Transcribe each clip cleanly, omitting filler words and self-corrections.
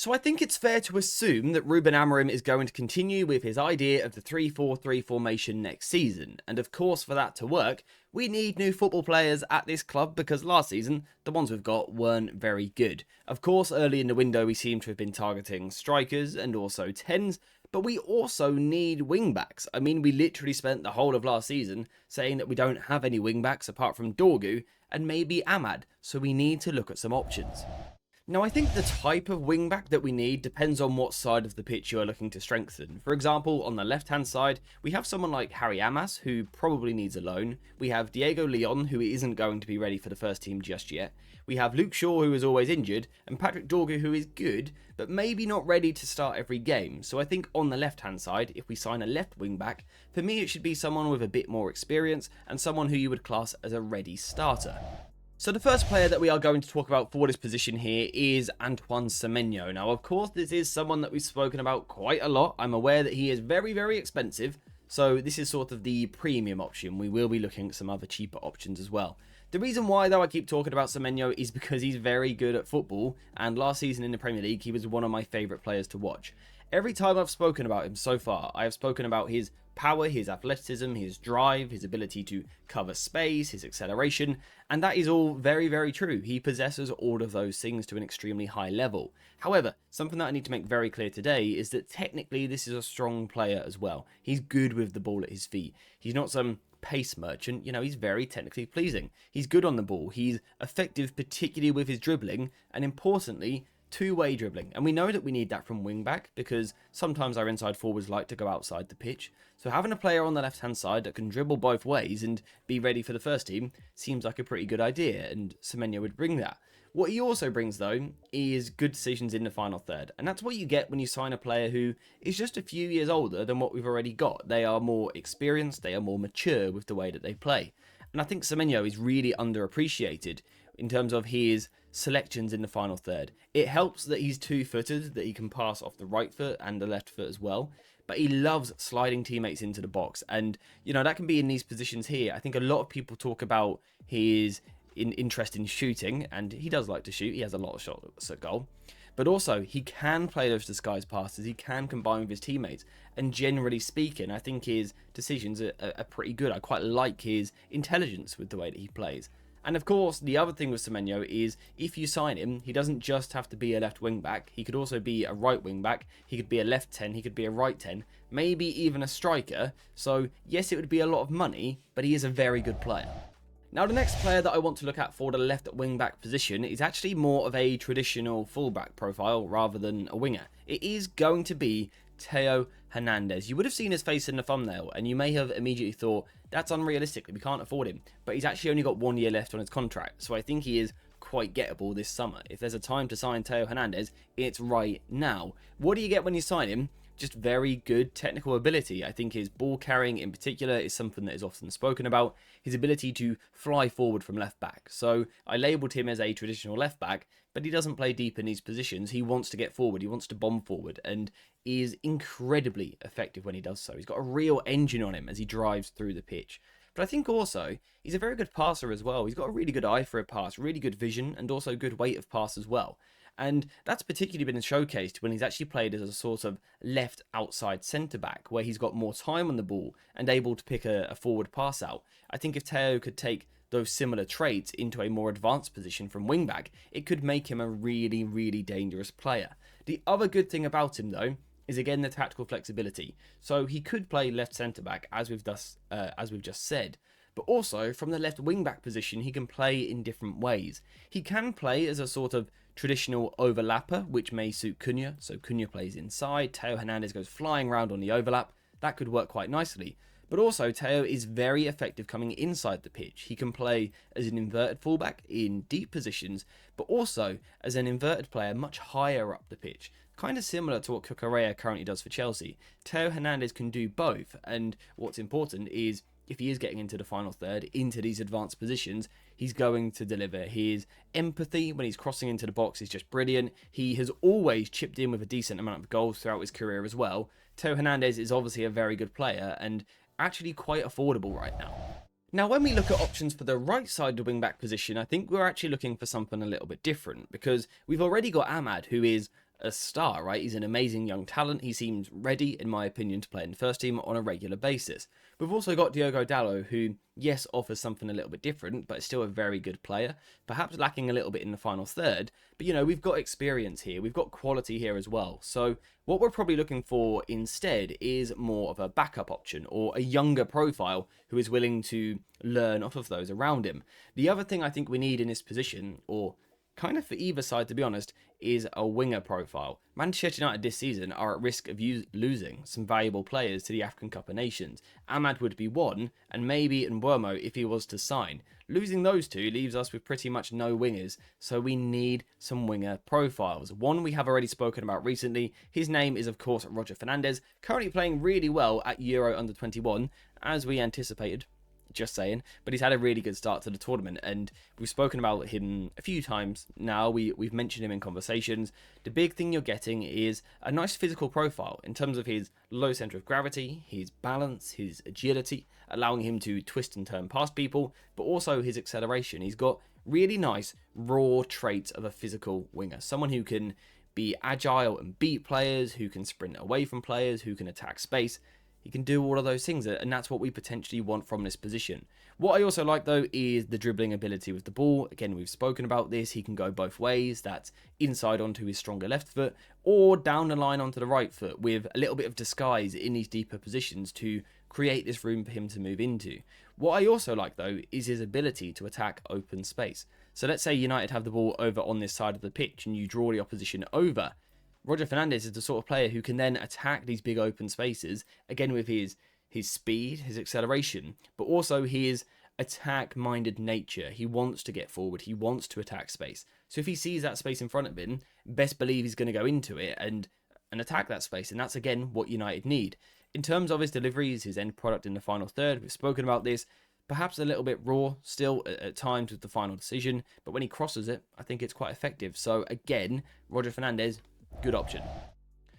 So I think it's fair to assume that Ruben Amorim is going to continue with his idea of the 3-4-3 formation next season. And of course, for that to work, we need new football players at this club because last season, the ones we've got weren't very good. Of course, early in the window, we seem to have been targeting strikers and also 10s, but we also need wingbacks. I mean, we literally spent the whole of last season saying that we don't have any wingbacks apart from Dorgu and maybe Ahmad, so we need to look at some options. Now, I think the type of wingback that we need depends on what side of the pitch you are looking to strengthen. For example, on the left-hand side, we have someone like Harry Amas, who probably needs a loan. We have Diego Leon, who isn't going to be ready for the first team just yet. We have Luke Shaw, who is always injured, and Patrick Dorgu, who is good, but maybe not ready to start every game. So I think on the left-hand side, if we sign a left wingback, for me it should be someone with a bit more experience and someone who you would class as a ready starter. So the first player that we are going to talk about for this position here is Antoine Semenyo. Now, of course, this is someone that we've spoken about quite a lot. I'm aware that he is very, very expensive. So this is sort of the premium option. We will be looking at some other cheaper options as well. The reason why, though, I keep talking about Semenyo is because he's very good at football. And last season in the Premier League, he was one of my favourite players to watch. Every time I've spoken about him so far, I have spoken about his power, his athleticism, his drive, his ability to cover space, his acceleration, and that is all very, very true. He possesses all of those things to an extremely high level. However, something that I need to make very clear today is that technically this is a strong player as well. He's good with the ball at his feet. He's not some pace merchant, he's very technically pleasing. He's good on the ball. He's effective, particularly with his dribbling, and importantly, two-way dribbling, and we know that we need that from wing-back because sometimes our inside forwards like to go outside the pitch. So having a player on the left-hand side that can dribble both ways and be ready for the first team seems like a pretty good idea, and Semenyo would bring that. What he also brings, though, is good decisions in the final third, and that's what you get when you sign a player who is just a few years older than what we've already got. They are more experienced, they are more mature with the way that they play, and I think Semenyo is really underappreciated in terms of his selections in the final third. It helps that he's two-footed, that he can pass off the right foot and the left foot as well, but he loves sliding teammates into the box, and that can be in these positions here. I think a lot of people talk about his interest in shooting, and he does like to shoot. He has a lot of shots at goal, but also he can play those disguised passes, he can combine with his teammates, and generally speaking, I think his decisions are pretty good. I quite like his intelligence with the way that he plays. And of course, the other thing with Semenyo is if you sign him, he doesn't just have to be a left wing back. He could also be a right wing back. He could be a left 10. He could be a right 10. Maybe even a striker. So yes, it would be a lot of money, but he is a very good player. Now, the next player that I want to look at for the left wing back position is actually more of a traditional fullback profile rather than a winger. It is going to be Theo Hernandez. You would have seen his face in the thumbnail and you may have immediately thought that's unrealistic, we can't afford him, but he's actually only got 1 year left on his contract, so I think he is quite gettable this summer. If there's a time to sign Theo Hernandez, it's right now. What do you get when you sign him? Just very good technical ability. I think his ball carrying in particular is something that is often spoken about. His ability to fly forward from left back. So I labelled him as a traditional left back, but he doesn't play deep in these positions. He wants to get forward. He wants to bomb forward and is incredibly effective when he does so. He's got a real engine on him as he drives through the pitch. But I think also he's a very good passer as well. He's got a really good eye for a pass, really good vision, and also good weight of pass as well. And that's particularly been showcased when he's actually played as a sort of left outside centre-back, where he's got more time on the ball and able to pick a forward pass out. I think if Theo could take those similar traits into a more advanced position from wing-back, it could make him a really, really dangerous player. The other good thing about him, though, is again the tactical flexibility. So he could play left centre-back, as we've just said. But also, from the left wing-back position, he can play in different ways. He can play as a sort of traditional overlapper, which may suit Cunha. So Cunha plays inside, Theo Hernandez goes flying around on the overlap. That could work quite nicely. But also, Theo is very effective coming inside the pitch. He can play as an inverted fullback in deep positions, but also as an inverted player much higher up the pitch. Kind of similar to what Cucurella currently does for Chelsea. Theo Hernandez can do both, and what's important is if he is getting into the final third, into these advanced positions, he's going to deliver. His empathy when he's crossing into the box is just brilliant. He has always chipped in with a decent amount of goals throughout his career as well. Theo Hernandez is obviously a very good player and actually quite affordable right now. Now, when we look at options for the right side of the wing-back position, I think we're actually looking for something a little bit different because we've already got Ahmad, who is a star, right? He's an amazing young talent. He seems ready, in my opinion, to play in the first team on a regular basis. We've also got Diogo Dalot, who, yes, offers something a little bit different, but is still a very good player. Perhaps lacking a little bit in the final third. But, we've got experience here. We've got quality here as well. So what we're probably looking for instead is more of a backup option or a younger profile who is willing to learn off of those around him. The other thing I think we need in this position, or kind of for either side to be honest, is a winger profile. Manchester United this season are at risk of losing some valuable players to the African Cup of Nations. Ahmad would be one, and maybe Mbeumo if he was to sign. Losing those two leaves us with pretty much no wingers, so we need some winger profiles. One we have already spoken about recently, his name is of course Roger Fernandez, currently playing really well at Euro Under-21, as we anticipated. Just saying, but he's had a really good start to the tournament, and we've spoken about him a few times now. We've mentioned him in conversations. The big thing you're getting is a nice physical profile in terms of his low center of gravity, his balance, his agility, allowing him to twist and turn past people, but also his acceleration. He's got really nice raw traits of a physical winger, someone who can be agile and beat players, who can sprint away from players, who can attack space. He can do all of those things, and that's what we potentially want from this position. What I also like, though, is the dribbling ability with the ball. Again, we've spoken about this. He can go both ways. That's inside onto his stronger left foot, or down the line onto the right foot, with a little bit of disguise in these deeper positions to create this room for him to move into. What I also like, though, is his ability to attack open space. So let's say United have the ball over on this side of the pitch, and you draw the opposition over. Roger Fernandez is the sort of player who can then attack these big open spaces, again with his speed, his acceleration, but also his attack-minded nature. He wants to get forward, he wants to attack space. So if he sees that space in front of him, best believe he's going to go into it and attack that space, and that's again what United need. In terms of his deliveries, his end product in the final third, we've spoken about this, perhaps a little bit raw still at times with the final decision, but when he crosses it, I think it's quite effective. So again, Roger Fernandez, good option.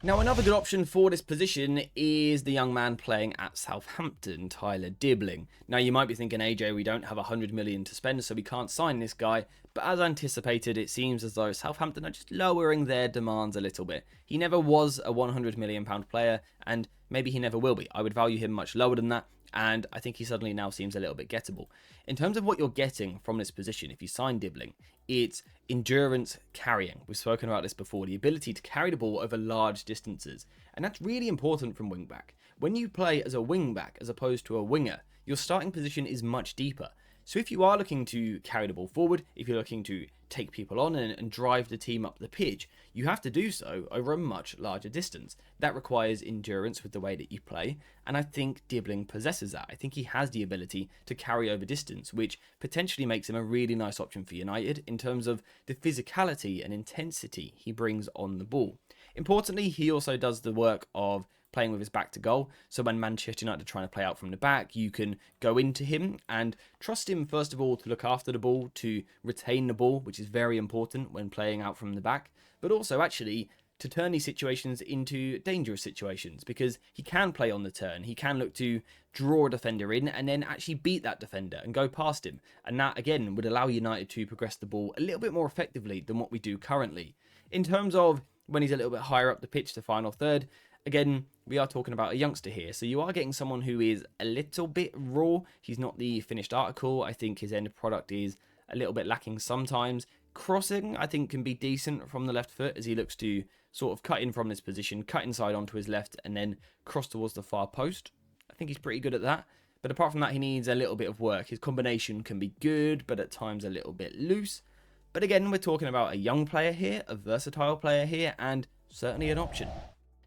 Now, another good option for this position is the young man playing at Southampton, Tyler Dibling. Now, you might be thinking, AJ, we don't have 100 million to spend, so we can't sign this guy. But as anticipated, it seems as though Southampton are just lowering their demands a little bit. He never was a £100 million player, and maybe he never will be. I would value him much lower than that, and I think he suddenly now seems a little bit gettable. In terms of what you're getting from this position, if you sign Dibling, it's endurance carrying. We've spoken about this before, the ability to carry the ball over large distances. And that's really important from wingback. When you play as a wingback as opposed to a winger, your starting position is much deeper. So if you are looking to carry the ball forward, if you're looking to take people on and drive the team up the pitch, you have to do so over a much larger distance. That requires endurance with the way that you play, and I think Dibling possesses that. I think he has the ability to carry over distance, which potentially makes him a really nice option for United in terms of the physicality and intensity he brings on the ball. Importantly, he also does the work of playing with his back to goal. So when Manchester United are trying to play out from the back, you can go into him and trust him, first of all, to look after the ball, to retain the ball, which is very important when playing out from the back, but also actually to turn these situations into dangerous situations, because he can play on the turn. He can look to draw a defender in and then actually beat that defender and go past him. And that, again, would allow United to progress the ball a little bit more effectively than what we do currently. In terms of when he's a little bit higher up the pitch, the final third, again, we are talking about a youngster here, so you are getting someone who is a little bit raw. He's not the finished article. I think his end product is a little bit lacking sometimes. Crossing, I think, can be decent from the left foot as he looks to sort of cut in from this position, cut inside onto his left, and then cross towards the far post. I think he's pretty good at that. But apart from that, he needs a little bit of work. His combination can be good, but at times a little bit loose. But again, we're talking about a young player here, a versatile player here, and certainly an option.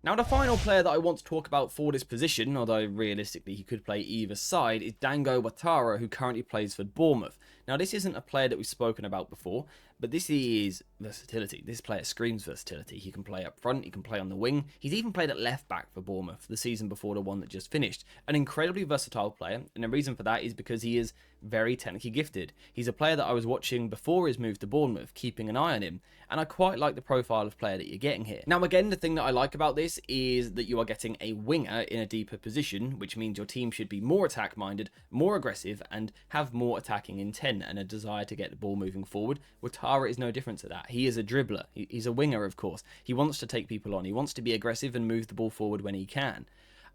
Now, the final player that I want to talk about for this position, although realistically he could play either side, is Dango Ouattara, who currently plays for Bournemouth. Now, this isn't a player that we've spoken about before, but this is versatility. This player screams versatility. He can play up front, he can play on the wing. He's even played at left back for Bournemouth the season before the one that just finished. An incredibly versatile player, and the reason for that is because he is very technically gifted. He's a player that I was watching before his move to Bournemouth, keeping an eye on him, and I quite like the profile of player that you're getting here. Now, again, the thing that I like about this is that you are getting a winger in a deeper position, which means your team should be more attack-minded, more aggressive, and have more attacking intent and a desire to get the ball moving forward. Ouattara Tara is no different to that. He is a dribbler. He's a winger, of course. He wants to take people on. He wants to be aggressive and move the ball forward when he can.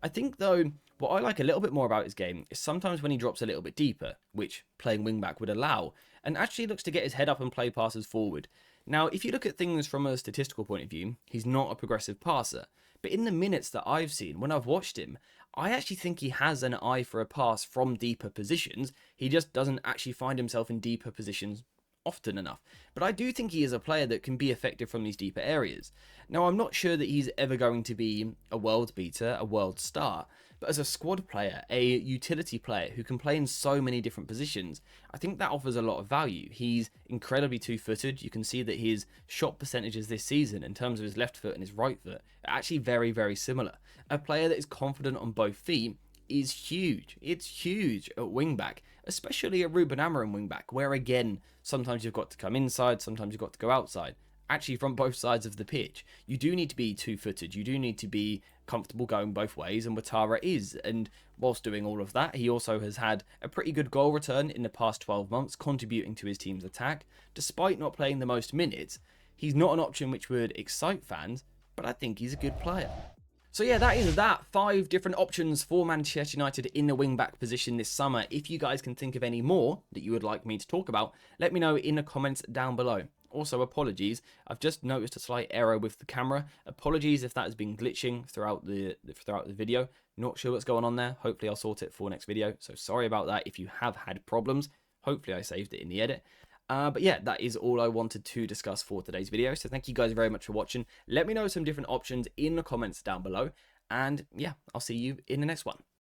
I think, though, what I like a little bit more about his game is sometimes when he drops a little bit deeper, which playing wingback would allow, and actually looks to get his head up and play passes forward. Now, if you look at things from a statistical point of view, he's not a progressive passer. But in the minutes that I've seen, when I've watched him, I actually think he has an eye for a pass from deeper positions. He just doesn't actually find himself in deeper positions often enough. But I do think he is a player that can be effective from these deeper areas. Now, I'm not sure that he's ever going to be a world beater, a world star, but as a squad player, a utility player who can play in so many different positions, I think that offers a lot of value. He's incredibly two-footed. You can see that his shot percentages this season in terms of his left foot and his right foot are actually very, very similar. A player that is confident on both feet is huge. It's huge at wingback, especially a Ruben Amorim wingback, where again, sometimes you've got to come inside, sometimes you've got to go outside. Actually, from both sides of the pitch, you do need to be two-footed. You do need to be comfortable going both ways, and Ouattara is. And whilst doing all of that, he also has had a pretty good goal return in the past 12 months, contributing to his team's attack. Despite not playing the most minutes, he's not an option which would excite fans, but I think he's a good player. So yeah, that is that. 5 different options for Manchester United in the wing-back position this summer. If you guys can think of any more that you would like me to talk about, let me know in the comments down below. Also, apologies, I've just noticed a slight error with the camera. Apologies if that has been glitching throughout the video. Not sure what's going on there. Hopefully I'll sort it for next video. So sorry about that if you have had problems. Hopefully I saved it in the edit. But yeah, that is all I wanted to discuss for today's video. So thank you guys very much for watching. Let me know some different options in the comments down below. And yeah, I'll see you in the next one.